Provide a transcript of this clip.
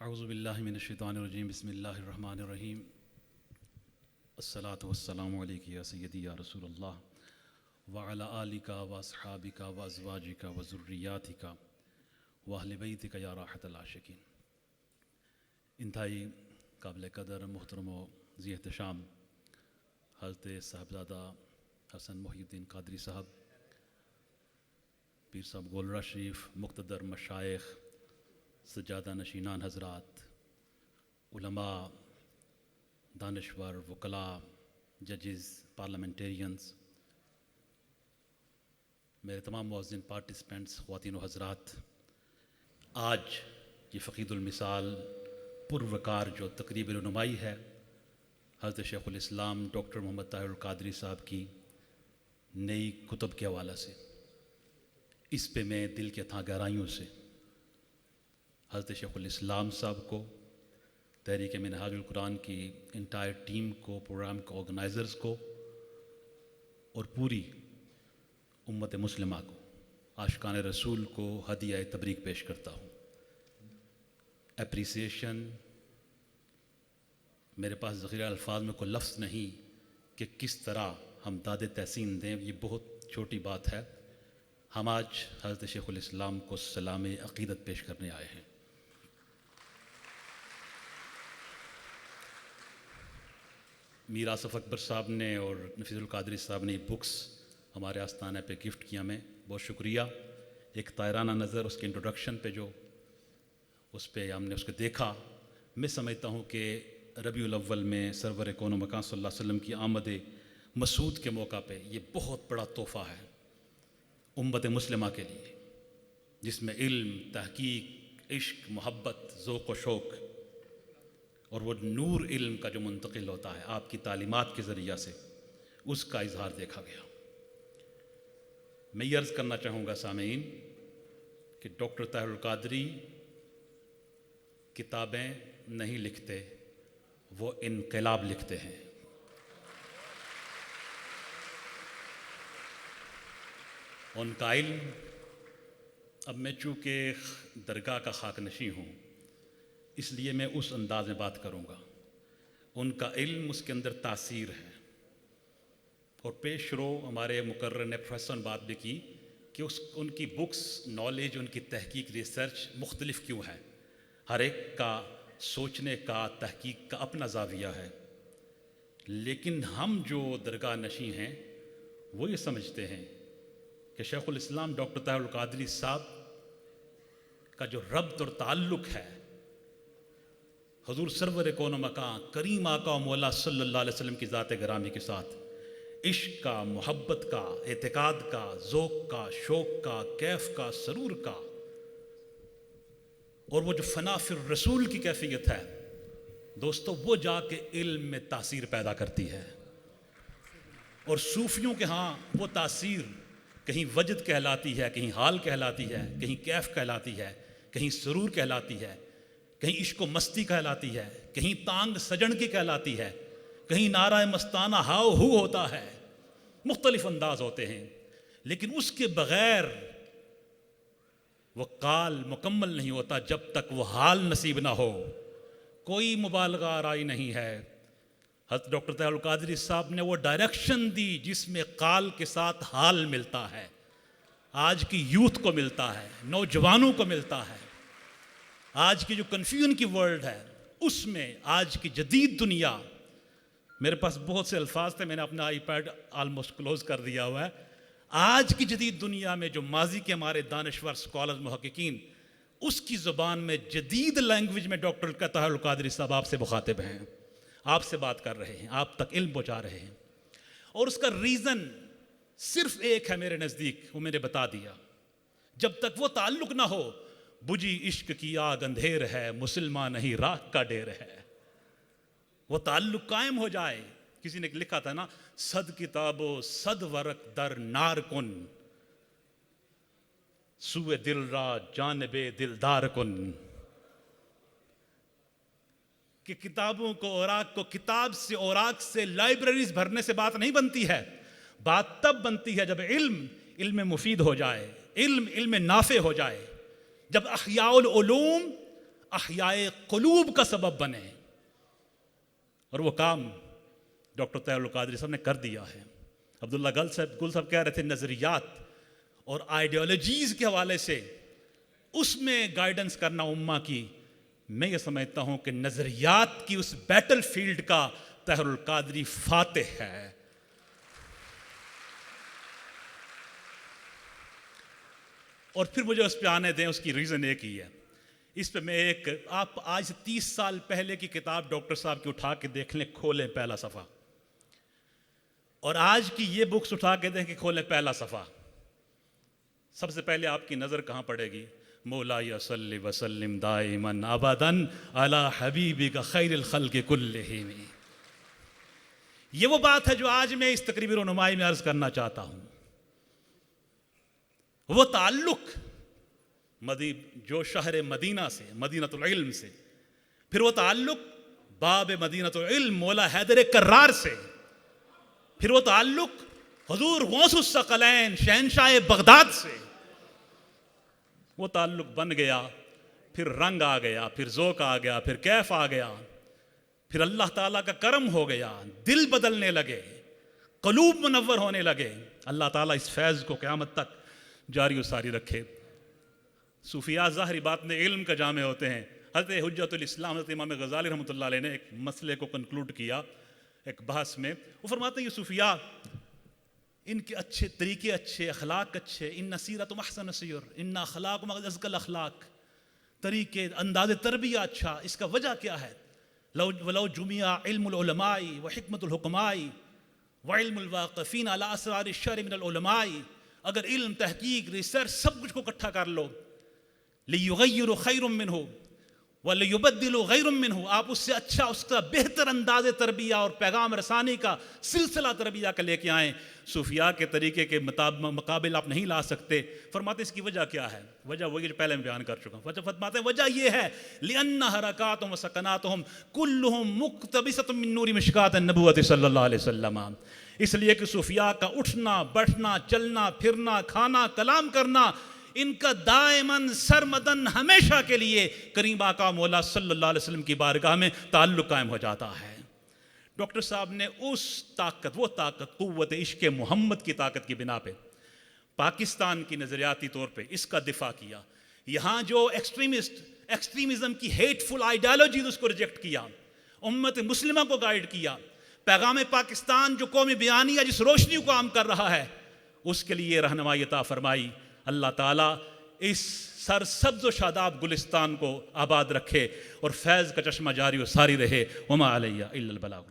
اعوذ باللہ من الشیطان الرجیم بسم اللہ الرحمن الرحیم الصلاۃ والسلام علیک یا سیدی یا رسول اللہ وعلی آلک واصحابک وازواجک وذریاتک واہل بیتک یا راحت العاشقین۔ انتہائی قابل قدر محترم و ذی احتشام حضرت صاحبزادہ حسن محی الدین قادری صاحب، پیر صاحب گولرہ شریف، مقتدر مشائخ، سجادہ نشینان حضرات، علماء، دانشور، وکلاء، ججز، پارلیمنٹیرینز، میرے تمام معززین پارٹیسپینٹس، خواتین و حضرات، آج یہ فقید المثال پروقار جو تقریب رونمائی ہے حضرت شیخ الاسلام ڈاکٹر محمد طاہر القادری صاحب کی نئی کتب کے حوالے سے، اس پہ میں دل کے تھاں گہرائیوں سے حضرت شیخ الاسلام صاحب کو، تحریک منہاج القرآن کی انٹائر ٹیم کو، پروگرام کے آرگنائزرز کو اور پوری امت مسلمہ کو، عاشقان رسول کو ہدیہ تبریک پیش کرتا ہوں۔ اپریسیشن، میرے پاس ذخیرہ الفاظ میں کوئی لفظ نہیں کہ کس طرح ہم داد تحسین دیں، یہ بہت چھوٹی بات ہے۔ ہم آج حضرت شیخ الاسلام کو سلام عقیدت پیش کرنے آئے ہیں۔ میر آصف اکبر صاحب نے اور نفیس القادری صاحب نے بکس ہمارے آستانے پہ گفٹ کیا، میں بہت شکریہ۔ ایک طائرانہ نظر اس کے انٹروڈکشن پہ جو اس پہ ہم نے اس کو دیکھا، میں سمجھتا ہوں کہ ربیع الاول میں سرور کون و مکان صلی اللہ علیہ وسلم کی آمد مسعود کے موقع پہ یہ بہت بڑا تحفہ ہے امت مسلمہ کے لیے، جس میں علم، تحقیق، عشق، محبت، ذوق و شوق اور وہ نور علم کا جو منتقل ہوتا ہے آپ کی تعلیمات کے ذریعہ سے، اس کا اظہار دیکھا گیا۔ میں یہ عرض کرنا چاہوں گا سامعین کہ ڈاکٹر طاہر القادری کتابیں نہیں لکھتے، وہ انقلاب لکھتے ہیں۔ ان کا علم، اب میں چونکہ درگاہ کا خاک نشیں ہوں اس لیے میں اس انداز میں بات کروں گا۔ ان کا علم، اس کے اندر تاثیر ہے، اور پیش رو ہمارے مقرر نے پروفیسر نے بات بھی کی کہ ان کی بکس، نالج، ان کی تحقیق، ریسرچ مختلف کیوں ہے، ہر ایک کا سوچنے کا، تحقیق کا اپنا زاویہ ہے، لیکن ہم جو درگاہ نشیں ہیں وہ یہ سمجھتے ہیں کہ شیخ الاسلام ڈاکٹر طاہر القادری صاحب کا جو ربط اور تعلق ہے حضور سرور کون و مکان کریم آقا و مولا صلی اللہ علیہ وسلم کی ذات گرامی کے ساتھ، عشق کا، محبت کا، اعتقاد کا، ذوق کا، شوق کا، کیف کا، سرور کا، اور وہ جو فنا فی الرسول کی کیفیت ہے دوستو، وہ جا کے علم میں تاثیر پیدا کرتی ہے۔ اور صوفیوں کے ہاں وہ تاثیر کہیں وجد کہلاتی ہے، کہیں حال کہلاتی ہے، کہیں کیف کہلاتی ہے، کہیں سرور کہلاتی ہے، کہیں عشق و مستی کہلاتی ہے، کہیں تانگ سجن کی کہلاتی ہے، کہیں نعرہ مستانہ ہاؤ ہو ہوتا ہے، مختلف انداز ہوتے ہیں، لیکن اس کے بغیر وہ قال مکمل نہیں ہوتا جب تک وہ حال نصیب نہ ہو۔ کوئی مبالغہ آرائی نہیں ہے۔ حضرت ڈاکٹر طاہر القادری صاحب نے وہ ڈائریکشن دی جس میں قال کے ساتھ حال ملتا ہے، آج کی یوتھ کو ملتا ہے، نوجوانوں کو ملتا ہے۔ آج کی جو کنفیوژن کی ورلڈ ہے اس میں آج کی جدید دنیا، میرے پاس بہت سے الفاظ تھے، میں نے اپنا آئی پیڈ آلموسٹ کلوز کر دیا ہوا ہے۔ آج کی جدید دنیا میں جو ماضی کے ہمارے دانشور، اسکالرز، محققین، اس کی زبان میں جدید لینگویج میں ڈاکٹر طاہر القادری صاحب آپ سے مخاطب ہیں، آپ سے بات کر رہے ہیں، آپ تک علم پہنچا رہے ہیں، اور اس کا ریزن صرف ایک ہے میرے نزدیک، وہ میں نے بتا دیا۔ جب تک وہ تعلق نہ ہو، بجھی عشق کی آگ اندھیر ہے، مسلمان نہیں راہ کا ڈیر ہے، وہ تعلق قائم ہو جائے۔ کسی نے لکھا تھا نا، صد کتاب و صد ورق در نار کن، سوئے دل را جانب دلدار کن، کہ کتابوں کو، اوراق کو، کتاب سے، اوراق سے، لائبریریز بھرنے سے بات نہیں بنتی ہے، بات تب بنتی ہے جب علم مفید ہو جائے، علم نافع ہو جائے، جب احیاء العلوم احیائے قلوب کا سبب بنے، اور وہ کام ڈاکٹر طاہر القادری صاحب نے کر دیا ہے۔ عبداللہ گل صاحب کہہ رہے تھے نظریات اور آئیڈیالوجیز کے حوالے سے اس میں گائیڈنس کرنا امہ کی، میں یہ سمجھتا ہوں کہ نظریات کی اس بیٹل فیلڈ کا طاہر القادری فاتح ہے۔ اور پھر مجھے اس پہ آنے دیں، اس کی ریزن ایک ہی ہے۔ اس پہ میں ایک آپ آج سے 30 سال پہلے کی کتاب ڈاکٹر صاحب کی اٹھا کے دیکھ لیں، کھولیں پہلا صفحہ، اور آج کی یہ بکس اٹھا کے دیکھیں، کھولیں پہلا صفحہ، سب سے پہلے آپ کی نظر کہاں پڑے گی؟ مولائی صلی وسلم دائماً ابداً علی حبیبک خیر الخلق کلہم۔ یہ وہ بات ہے جو آج میں اس تقریبی رونمائی میں عرض کرنا چاہتا ہوں۔ وہ تعلق جو شہر مدینہ سے، مدینۃ العلم سے، پھر وہ تعلق باب مدینۃ العلم مولا حیدر کرار سے، پھر وہ تعلق حضور غوث الثقلین شہنشاہ بغداد سے، وہ تعلق بن گیا، پھر رنگ آ گیا، پھر ذوق آ گیا، پھر کیف آ گیا، پھر اللہ تعالیٰ کا کرم ہو گیا، دل بدلنے لگے، قلوب منور ہونے لگے۔ اللہ تعالیٰ اس فیض کو قیامت تک جاری و ساری رکھے۔ صوفیاء ظاہری بات میں علم کا جامع ہوتے ہیں۔ حضرت حجت الاسلام حضرت امام غزالی رحمۃ اللہ علیہ نے ایک مسئلے کو کنکلوڈ کیا ایک بحث میں، وہ فرماتے ہیں یہ صوفیاء، ان کے اچھے طریقے اچھے، اخلاق اچھے، ان سیرتم احسن سیر، ان اخلاقم ازکی الاخلاق، طریقے انداز تربیہ اچھا، اس کا وجہ کیا ہے؟ ولو جمع علم العلماء وحکمت الحکماء وعلم الواقفین علی اسرار الشرع من العلماء، اگر علم، تحقیق، ریسرچ سب کچھ کو اکٹھا کر لو، لیغیر خیر منہ ولیبدل غیر منہ، آپ اس سے اچھا، اس کا بہتر انداز تربیہ اور پیغام رسانی کا سلسلہ تربیہ کا لے کے آئیں، صوفیاء کے طریقے کے مقابل آپ نہیں لا سکتے۔ فرماتے اس کی وجہ کیا ہے؟ وجہ وہی جو پہلے میں بیان کر چکا ہوں۔ فرماتے ہیں وجہ یہ ہے لأن حرکاتہم و سکناتہم کلہم مقتبسۃ من نور مشکاۃ النبوۃ صلی اللہ علیہ وسلم، اس لیے کہ صوفیاء کا اٹھنا بیٹھنا چلنا پھرنا کھانا کلام کرنا، ان کا دائماً سرمدن ہمیشہ کے لیے کریم آقا مولا صلی اللہ علیہ وسلم کی بارگاہ میں تعلق قائم ہو جاتا ہے۔ ڈاکٹر صاحب نے اس طاقت، وہ طاقت قوت عشق محمد کی طاقت کی بنا پہ پاکستان کی نظریاتی طور پہ اس کا دفاع کیا۔ یہاں جو ایکسٹریمزم کی ہیٹ فل آئیڈیالوجیز اس کو ریجیکٹ کیا، امت مسلمہ کو گائیڈ کیا، پیغام پاکستان جو قومی بیانیہ جس روشنی کو عام کر رہا ہے اس کے لیے رہنمائی عطا فرمائی۔ اللہ تعالیٰ اس سرسبز و شاداب گلستان کو آباد رکھے اور فیض کا چشمہ جاری و ساری رہے۔ وما علیہ الا البلاغ۔